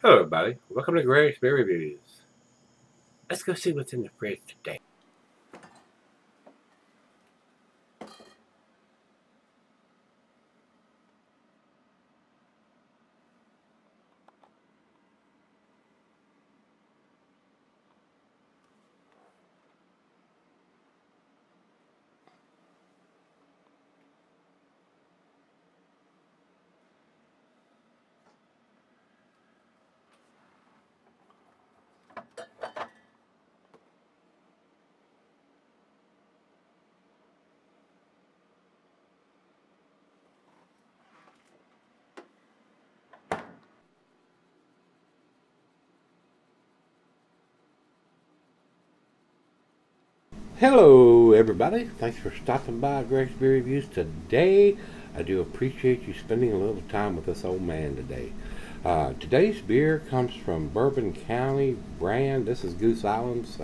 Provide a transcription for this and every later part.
Hello everybody, welcome to Gregsbeerreviews. Let's go see what's in the fridge today. Hello everybody, thanks for stopping by Gregsbeerreviews today. I do appreciate you spending a little time with this old man today. Today's beer comes from Bourbon County brand. This is Goose Island's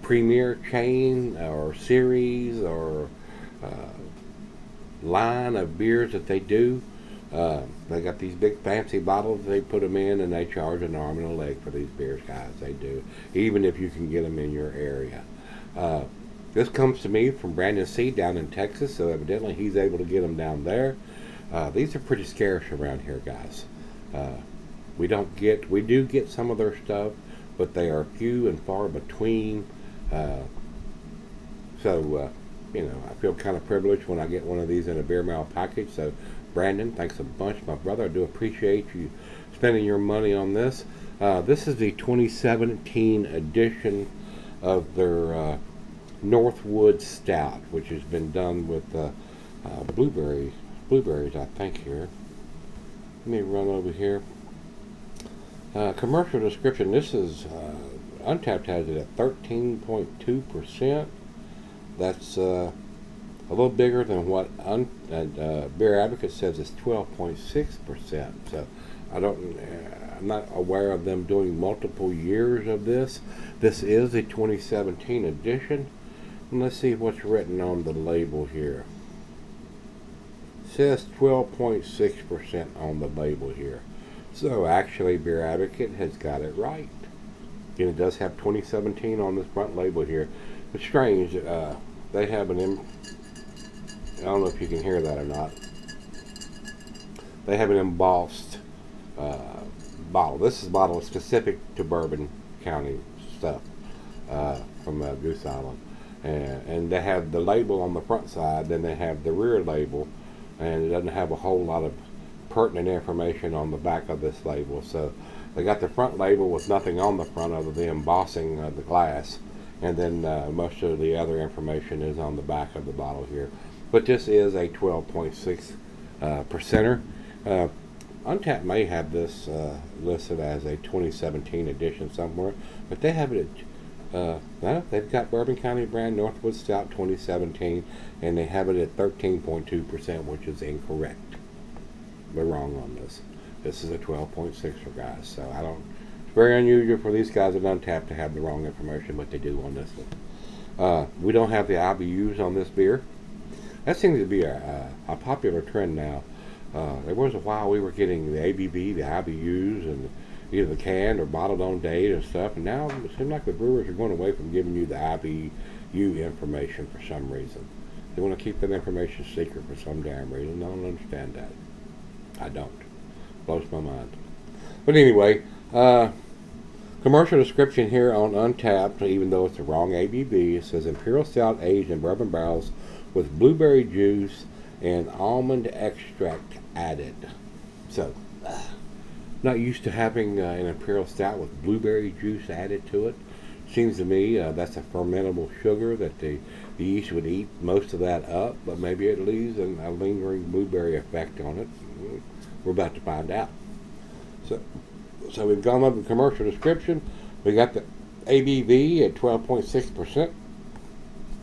premier chain or series or line of beers that they do. They got these big fancy bottles they put them in, and they charge an arm and a leg for these beers, guys. They do, even if you can get them in your area. This comes to me from Brandon C. down in Texas, so evidently he's able to get them down there. These are pretty scarce around here, guys. We do get some of their stuff, but they are few and far between. You know, I feel kind of privileged when I get one of these in a beer mail package. So, Brandon, thanks a bunch, my brother. I do appreciate you spending your money on this. This is the 2017 edition of their Northwoods Stout, which has been done with blueberries, I think, here. Let me run over here. Commercial description. This is Untapped has it at 13.2%. That's a little bigger than what Beer Advocate says is 12.6%. So I'm not aware of them doing multiple years of this. This is a 2017 edition. And let's see what's written on the label here. It says 12.6% on the label here. So actually Beer Advocate has got it right. And it does have 2017 on this front label here. It's strange. They have I don't know if you can hear that or not. They have an embossed bottle. This is a bottle specific to Bourbon County stuff from Goose Island. And they have the label on the front side, then they have the rear label, and it doesn't have a whole lot of pertinent information on the back of this label. So they got the front label with nothing on the front other than embossing the glass. And then most of the other information is on the back of the bottle here. But this is a 12.6 percenter. Untapped may have this listed as a 2017 edition somewhere, but they have it at, no, they've got Bourbon County brand Northwoods Stout 2017, and they have it at 13.2%, which is incorrect. They're wrong on this. This is a 12.6 for guys, so I don't. It's very unusual for these guys at Untapped to have the wrong information, but they do on this one. We don't have the IBUs on this beer. That seems to be a popular trend now. There was a while we were getting the ABV, the IBUs, and either the canned or bottled on date and stuff, and now it seems like the brewers are going away from giving you the IBU information for some reason. They want to keep that information secret for some damn reason. I don't understand that. I don't. Blows my mind. But anyway, commercial description here on Untapped, even though it's the wrong ABV, it says Imperial Stout aged in bourbon barrels with blueberry juice and almond extract added. So, not used to having an Imperial Stout with blueberry juice added to it. Seems to me that's a fermentable sugar that the yeast would eat most of that up, but maybe it leaves a lingering blueberry effect on it. We're about to find out. So we've gone up the commercial description. We got the ABV at 12.6%.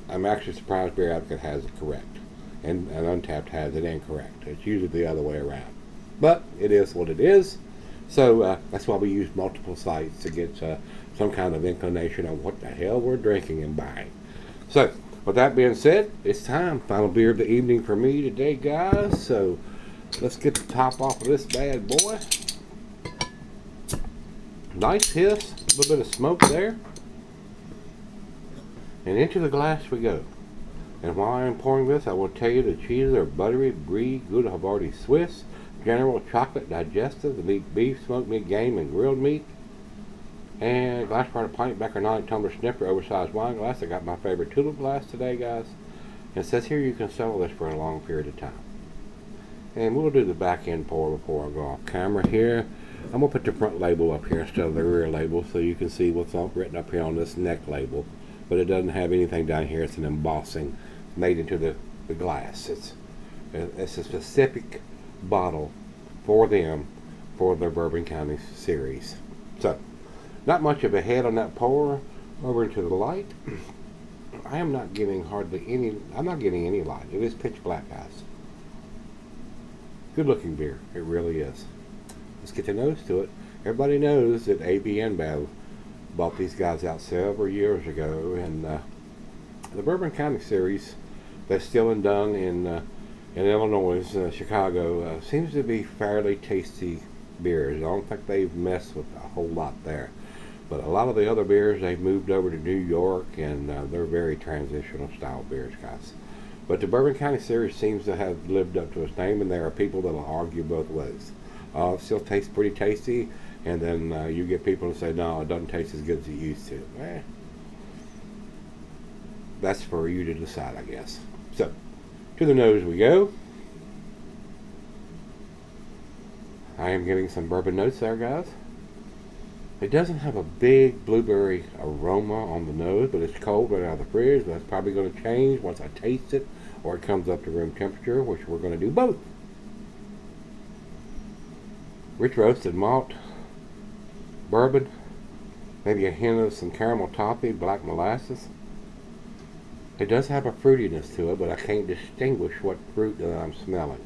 I'm actually surprised Beer Advocate has it correct, and Untapped has it incorrect. It's usually the other way around, but it is what it is. So that's why we use multiple sites to get some kind of inclination on what the hell we're drinking and buying. So with that being said, it's time. Final beer of the evening for me today, guys. So let's get the top off of this bad boy. Nice hiss, a little bit of smoke there. And into the glass we go. And while I am pouring this, I will tell you the cheeses are buttery, brie, good Havarti Swiss, general chocolate, digestive, the meat beef, smoked meat, game, and grilled meat. And a glass part of pint, Becker 9 tumbler snifter, oversized wine glass. I got my favorite tulip glass today, guys. And it says here you can settle this for a long period of time. And we'll do the back end pour before I go off camera here. I'm going to put the front label up here instead of the rear label so you can see what's written up here on this neck label. But it doesn't have anything down here. It's an embossing made into the glass. It's a specific bottle for them for their Bourbon County series. So, not much of a head on that pour. Over into the light. I am not getting hardly any, I'm not getting any light. It is pitch black, guys. Good looking beer. It really is. Let's get the nose to it. Everybody knows that AB InBev bought these guys out several years ago, and the Bourbon County series that's still and done in Illinois, Chicago, seems to be fairly tasty beers. I don't think they've messed with a whole lot there. But a lot of the other beers, they've moved over to New York, and they're very transitional style beers, guys. But the Bourbon County series seems to have lived up to its name, and there are people that will argue both ways. It still tastes pretty tasty, and then you get people who say, no, it doesn't taste as good as it used to. That's for you to decide, I guess. So, to the nose we go. I am getting some bourbon notes there, guys. It doesn't have a big blueberry aroma on the nose, but it's cold right out of the fridge. That's probably going to change once I taste it, or it comes up to room temperature, which we're going to do both. Rich roasted malt, bourbon, maybe a hint of some caramel toffee, black molasses. It does have a fruitiness to it, but I can't distinguish what fruit that I'm smelling.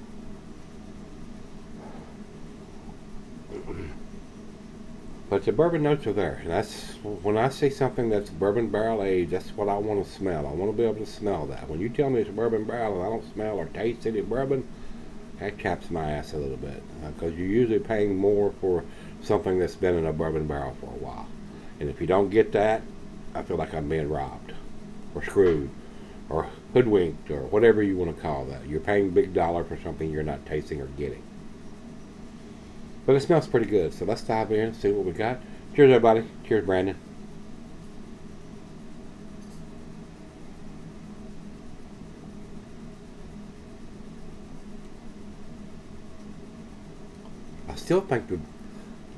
But the bourbon notes are there. And that's when I see something that's bourbon barrel aged, that's what I want to smell. I want to be able to smell that. When you tell me it's bourbon barrel and I don't smell or taste any bourbon, that chaps my ass a little bit. Because you're usually paying more for something that's been in a bourbon barrel for a while. And if you don't get that, I feel like I'm being robbed or screwed or hoodwinked or whatever you want to call that. You're paying big dollar for something you're not tasting or getting. But it smells pretty good, so let's dive in and see what we got. Cheers, everybody. Cheers, Brandon. I still think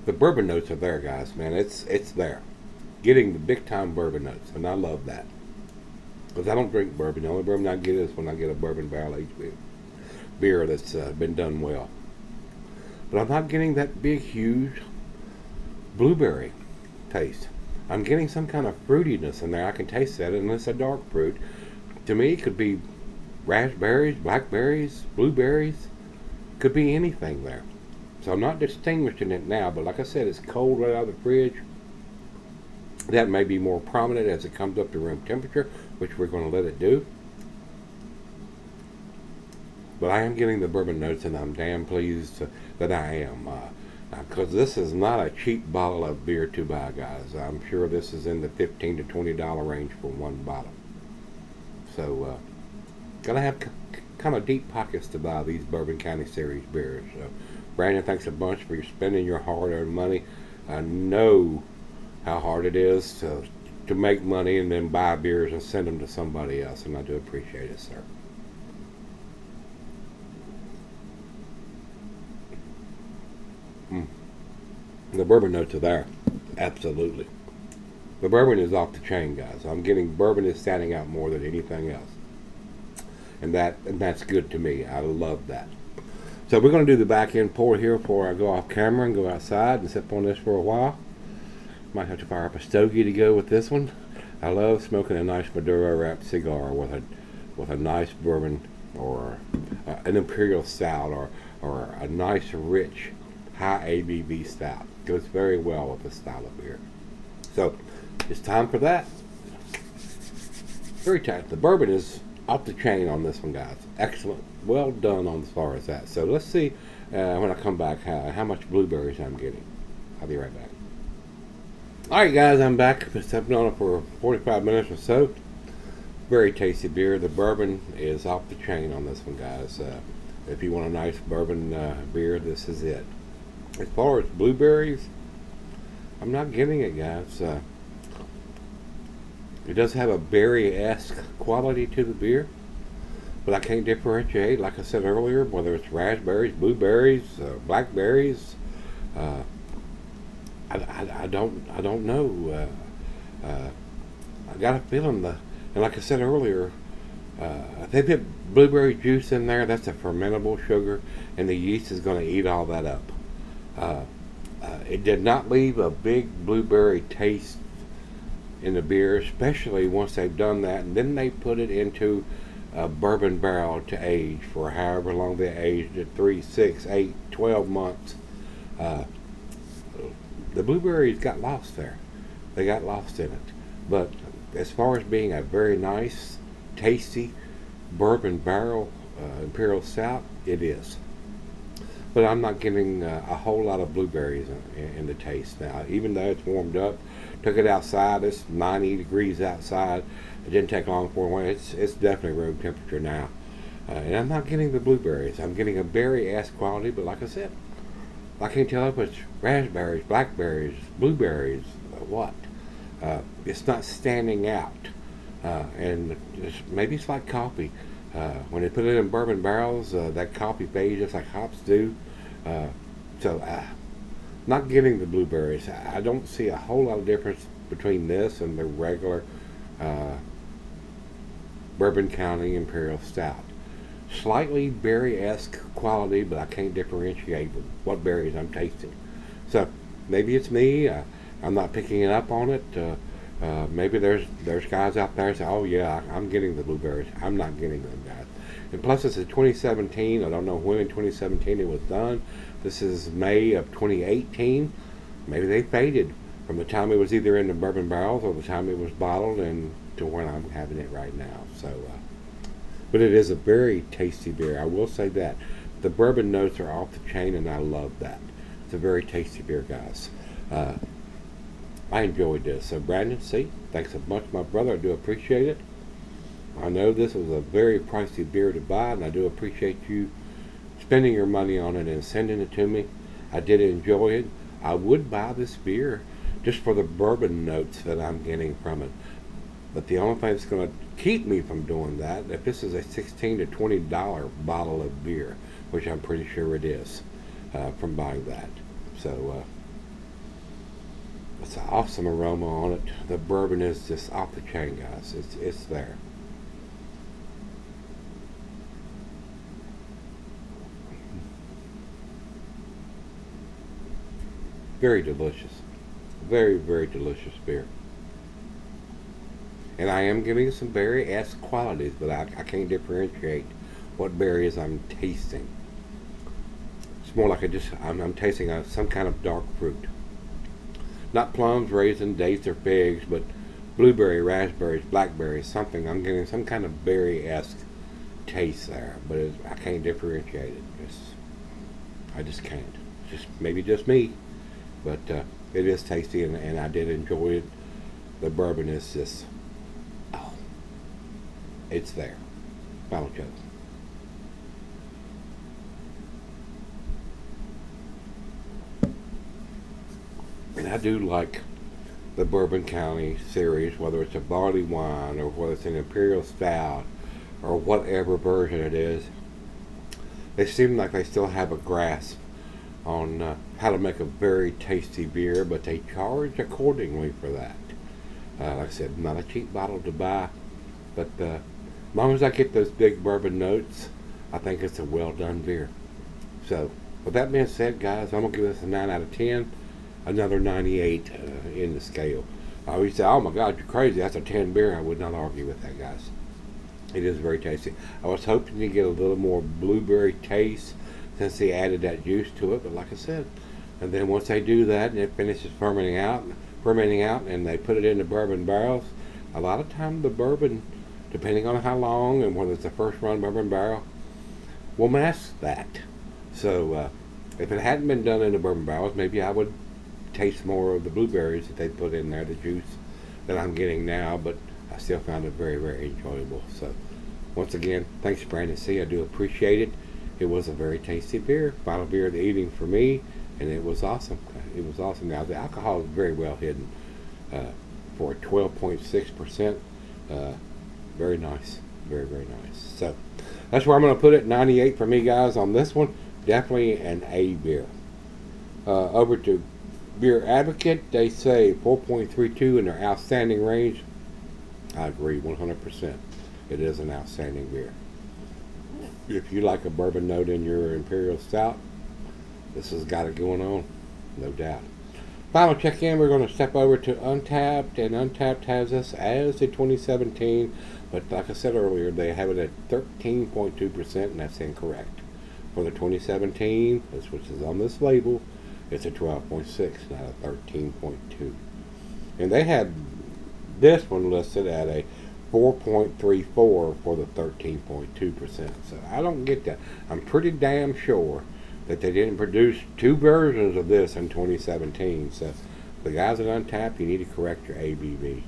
the bourbon notes are there, guys, man. It's there. Getting the big-time bourbon notes, and I love that. Because I don't drink bourbon. The only bourbon I get is when I get a bourbon barrel-aged beer that's been done well. But I'm not getting that big, huge blueberry taste. I'm getting some kind of fruitiness in there. I can taste that, and it's a dark fruit. To me, it could be raspberries, blackberries, blueberries. Could be anything there. So I'm not distinguishing it now, but like I said, it's cold right out of the fridge. That may be more prominent as it comes up to room temperature, which we're going to let it do. But I am getting the bourbon notes, and I'm damn pleased that I am. Because this is not a cheap bottle of beer to buy, guys. I'm sure this is in the $15 to $20 range for one bottle. So, gotta have kind of deep pockets to buy these Bourbon County Series beers. So, Brandon, thanks a bunch for spending your hard-earned money. I know how hard it is to make money and then buy beers and send them to somebody else, and I do appreciate it, sir. The bourbon notes are there. Absolutely. The bourbon is off the chain, guys. I'm getting bourbon is standing out more than anything else. And that's good to me. I love that. So we're going to do the back end pour here before I go off camera and go outside and sip on this for a while. Might have to fire up a stogie to go with this one. I love smoking a nice Maduro wrapped cigar with a nice bourbon or an imperial stout or a nice rich high ABV stout. Goes very well with this style of beer. So it's time for that. Very tight. The bourbon is off the chain on this one, guys. Excellent. Well done on as far as that. So let's see when I come back how much blueberries I'm getting. I'll be right back. Alright guys, I'm back. Been stepping on it for 45 minutes or so. Very tasty beer. The bourbon is off the chain on this one, guys. If you want a nice bourbon beer, this is it. As far as blueberries, I'm not getting it, guys. It does have a berry-esque quality to the beer, but I can't differentiate, like I said earlier, whether it's raspberries, blueberries, blackberries. I don't know. I got a feeling and like I said earlier, if they put blueberry juice in there, that's a fermentable sugar, and the yeast is going to eat all that up. It did not leave a big blueberry taste in the beer, especially once they've done that, and then they put it into a bourbon barrel to age for however long they aged it, 3, 6, 8, 12 months. The blueberries got lost there. They got lost in it. But as far as being a very nice, tasty bourbon barrel imperial stout, it is. But I'm not getting a whole lot of blueberries in the taste now. Even though it's warmed up, took it outside. It's 90 degrees outside. It didn't take long for it. It's definitely room temperature now. And I'm not getting the blueberries. I'm getting a berry-esque quality, but like I said, I can't tell if it's raspberries, blackberries, blueberries, what. It's not standing out. And maybe it's like coffee. When they put it in bourbon barrels, that coffee fades just like hops do. Not getting the blueberries. I don't see a whole lot of difference between this and the regular Bourbon County Imperial Stout. Slightly berry-esque quality, but I can't differentiate what berries I'm tasting. So maybe it's me. I'm not picking it up on it. Maybe there's guys out there say, "Oh yeah, I'm getting the blueberries." I'm not getting them, guys. And plus, it's a 2017. I don't know when in 2017 it was done. This is May of 2018. Maybe they faded from the time it was either in the bourbon barrels or the time it was bottled, and to when I'm having it right now. So. But it is a very tasty beer. I will say that. The bourbon notes are off the chain, and I love that. It's a very tasty beer, guys. I enjoyed this. So, Brandon, thanks so much, my brother. I do appreciate it. I know this was a very pricey beer to buy, and I do appreciate you spending your money on it and sending it to me. I did enjoy it. I would buy this beer just for the bourbon notes that I'm getting from it. But the only thing that's going to keep me from doing that, if this is a $16 to $20 bottle of beer, which I'm pretty sure it is, from buying that. So, it's an awesome aroma on it. The bourbon is just off the chain, guys. It's there. Very delicious. Very, very delicious beer. And I am getting some berry-esque qualities, but I can't differentiate what berries I'm tasting. It's more like I'm tasting some kind of dark fruit. Not plums, raisins, dates, or figs, but blueberry, raspberries, blackberries, something. I'm getting some kind of berry-esque taste there, but I can't differentiate it. I just can't. Maybe just me, but it is tasty, and I did enjoy it. The bourbon is just... it's there. Final joke. And I do like the Bourbon County series, whether it's a barley wine or whether it's an imperial stout or whatever version it is. They seem like they still have a grasp on how to make a very tasty beer, but they charge accordingly for that. Like I said, not a cheap bottle to buy, but as long as I get those big bourbon notes, I think it's a well done beer. So, with that being said, guys, I'm going to give this a 9 out of 10. Another 98 in the scale. I always say, oh my God, you're crazy. That's a 10 beer. I would not argue with that, guys. It is very tasty. I was hoping to get a little more blueberry taste since they added that juice to it, but like I said, and then once they do that and it finishes fermenting out, and they put it in the bourbon barrels, a lot of time the bourbon, depending on how long and whether it's a first run bourbon barrel, will mask that. So if it hadn't been done in the bourbon barrels, maybe I would taste more of the blueberries that they put in there, the juice that I'm getting now, but I still found it very, very enjoyable. So once again, thanks Brandon C. I do appreciate it. It was a very tasty beer, final beer of the evening for me, and it was awesome. It was awesome. Now the alcohol is very well hidden for 12.6%. Very nice, very, very nice. So that's where I'm going to put it. 98 for me, guys, on this one. Definitely an A beer. Over to Beer Advocate, they say 4.32 in their outstanding range. I agree 100%. It is an outstanding beer. If you like a bourbon note in your Imperial Stout, this has got it going on, no doubt. Final check-in, we're going to step over to Untappd, and Untappd has us as the 2017, but like I said earlier, they have it at 13.2%, and that's incorrect. For the 2017, which is on this label, it's a 12.6, not a 13.2. And they had this one listed at a 4.34 for the 13.2%. So I don't get that. I'm pretty damn sure that they didn't produce two versions of this in 2017. So the guys at Untappd, you need to correct your ABV.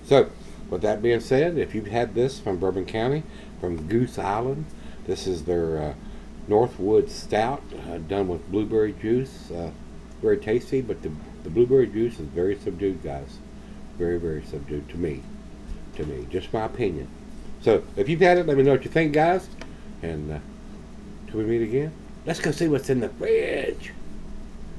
So with that being said, if you've had this from Bourbon County, from Goose Island, this is their Northwoods Stout, done with blueberry juice. Very tasty, but the blueberry juice is very subdued, guys. Very, very subdued to me. Just my opinion. So if you've had it, let me know what you think, guys. And till we meet again, let's go see what's in the fridge.